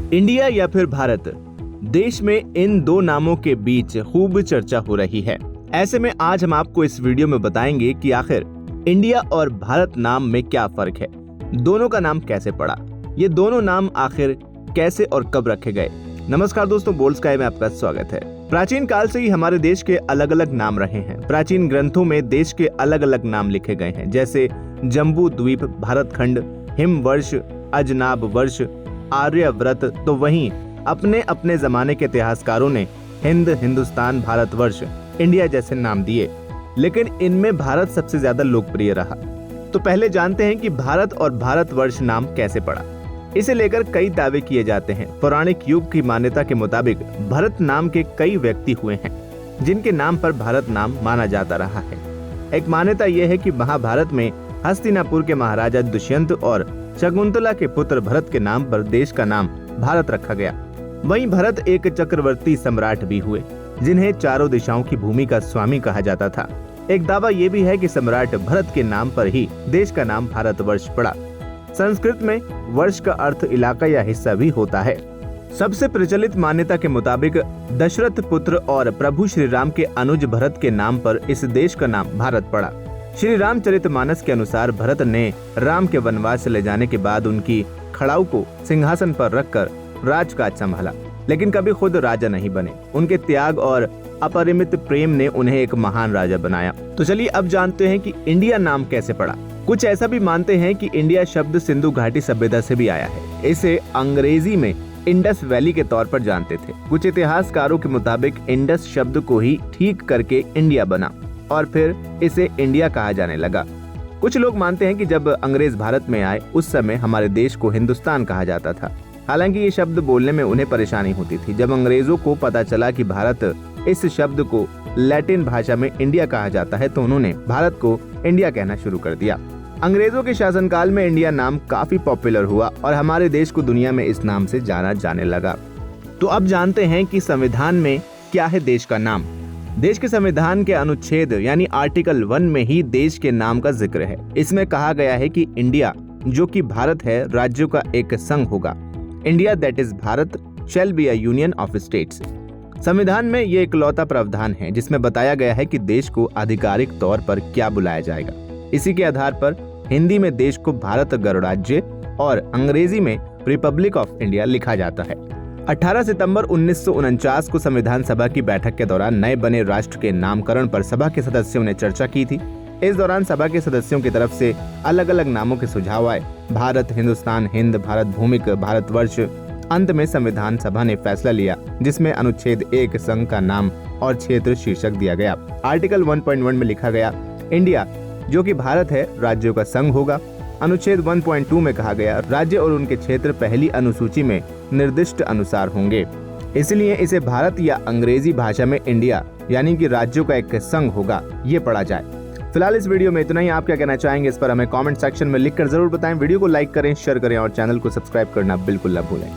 India या फिर भारत, देश में इन दो नामों के बीच खूब चर्चा हो रही है। ऐसे में आज हम आपको इस वीडियो में बताएंगे कि आखिर इंडिया और भारत नाम में क्या फर्क है, दोनों का नाम कैसे पड़ा, ये दोनों नाम आखिर कैसे और कब रखे गए। नमस्कार दोस्तों, बोल्ड स्काई में आपका स्वागत है। प्राचीन काल से ही हमारे देश के अलग अलग नाम रहे हैं। प्राचीन ग्रंथों में देश के अलग अलग नाम लिखे गए हैं, जैसे जम्बू द्वीप, भारत खंड, हिमवर्ष, अजनाब वर्ष, आर्यव्रत। तो वहीं अपने अपने जमाने के इतिहासकारों ने हिंद, हिंदुस्तान, भारतवर्ष, इंडिया जैसे नाम दिए, लेकिन इनमें भारत सबसे ज्यादा लोकप्रिय रहा। तो पहले जानते हैं कि भारत और भारतवर्ष नाम कैसे पड़ा। इसे लेकर कई दावे किए जाते हैं। पौराणिक युग की मान्यता के मुताबिक भरत नाम के कई व्यक्ति हुए हैं, जिनके नाम पर भारत नाम माना जाता रहा है। एक मान्यता यह है कि महाभारत में हस्तिनापुर के महाराजा दुष्यंत और शकुंतला के पुत्र भरत के नाम पर देश का नाम भारत रखा गया। वहीं भरत एक चक्रवर्ती सम्राट भी हुए, जिन्हें चारों दिशाओं की भूमि का स्वामी कहा जाता था। एक दावा यह भी है कि सम्राट भरत के नाम पर ही देश का नाम भारतवर्ष पड़ा। संस्कृत में वर्ष का अर्थ इलाका या हिस्सा भी होता है। सबसे प्रचलित मान्यता के मुताबिक दशरथ पुत्र और प्रभु श्री राम के अनुज भरत के नाम पर इस देश का नाम भारत पड़ा। श्री रामचरितमानस के अनुसार भरत ने राम के वनवास से ले जाने के बाद उनकी खड़ाऊ को सिंहासन पर रखकर राजकाज संभाला, लेकिन कभी खुद राजा नहीं बने। उनके त्याग और अपरिमित प्रेम ने उन्हें एक महान राजा बनाया। तो चलिए अब जानते हैं कि इंडिया नाम कैसे पड़ा। कुछ ऐसा भी मानते हैं कि इंडिया शब्द सिंधु घाटी सभ्यता से भी आया है। इसे अंग्रेजी में इंडस वैली के तौर पर जानते थे। कुछ इतिहासकारों के मुताबिक इंडस शब्द को ही ठीक करके इंडिया बना और फिर इसे इंडिया कहा जाने लगा। कुछ लोग मानते हैं कि जब अंग्रेज भारत में आए उस समय हमारे देश को हिंदुस्तान कहा जाता था। हालांकि ये शब्द बोलने में उन्हें परेशानी होती थी। जब अंग्रेजों को पता चला कि भारत इस शब्द को लैटिन भाषा में इंडिया कहा जाता है, तो उन्होंने भारत को इंडिया कहना शुरू कर दिया। अंग्रेजों के शासनकाल में इंडिया नाम काफी पॉपुलर हुआ और हमारे देश को दुनिया में इस नाम से जाना जाने लगा। तो अब जानते हैं कि संविधान में क्या है देश का नाम। देश के संविधान के अनुच्छेद यानी आर्टिकल 1 में ही देश के नाम का जिक्र है। इसमें कहा गया है कि इंडिया, जो कि भारत है, राज्यों का एक संघ होगा। India that is Bharat shall be a union of states. संविधान में ये इकलौता प्रावधान है जिसमें बताया गया है कि देश को आधिकारिक तौर पर क्या बुलाया जाएगा। इसी के आधार पर हिंदी में देश को भारत गणराज्य और अंग्रेजी में रिपब्लिक ऑफ इंडिया लिखा जाता है। 18 सितंबर 1949 को संविधान सभा की बैठक के दौरान नए बने राष्ट्र के नामकरण पर सभा के सदस्यों ने चर्चा की थी। इस दौरान सभा के सदस्यों की तरफ से अलग अलग नामों के सुझाव आए। भारत, हिंदुस्तान, हिंद, भारत भूमिक, भारतवर्ष। अंत में संविधान सभा ने फैसला लिया, जिसमें अनुच्छेद 1 संघ का नाम और क्षेत्र शीर्षक दिया गया। आर्टिकल 1.1 में लिखा गया, इंडिया, जो कि भारत है, राज्यों का संघ होगा। अनुच्छेद 1.2 में कहा गया, राज्य और उनके क्षेत्र पहली अनुसूची में निर्दिष्ट अनुसार होंगे, इसलिए इसे भारत या अंग्रेजी भाषा में इंडिया यानी कि राज्यों का एक संघ होगा, ये पढ़ा जाए। फिलहाल इस वीडियो में इतना ही। आप क्या कहना चाहेंगे इस पर हमें कमेंट सेक्शन में लिखकर जरूर बताएं। वीडियो को लाइक करें, शेयर करें और चैनल को सब्सक्राइब करना बिल्कुल न भूलें।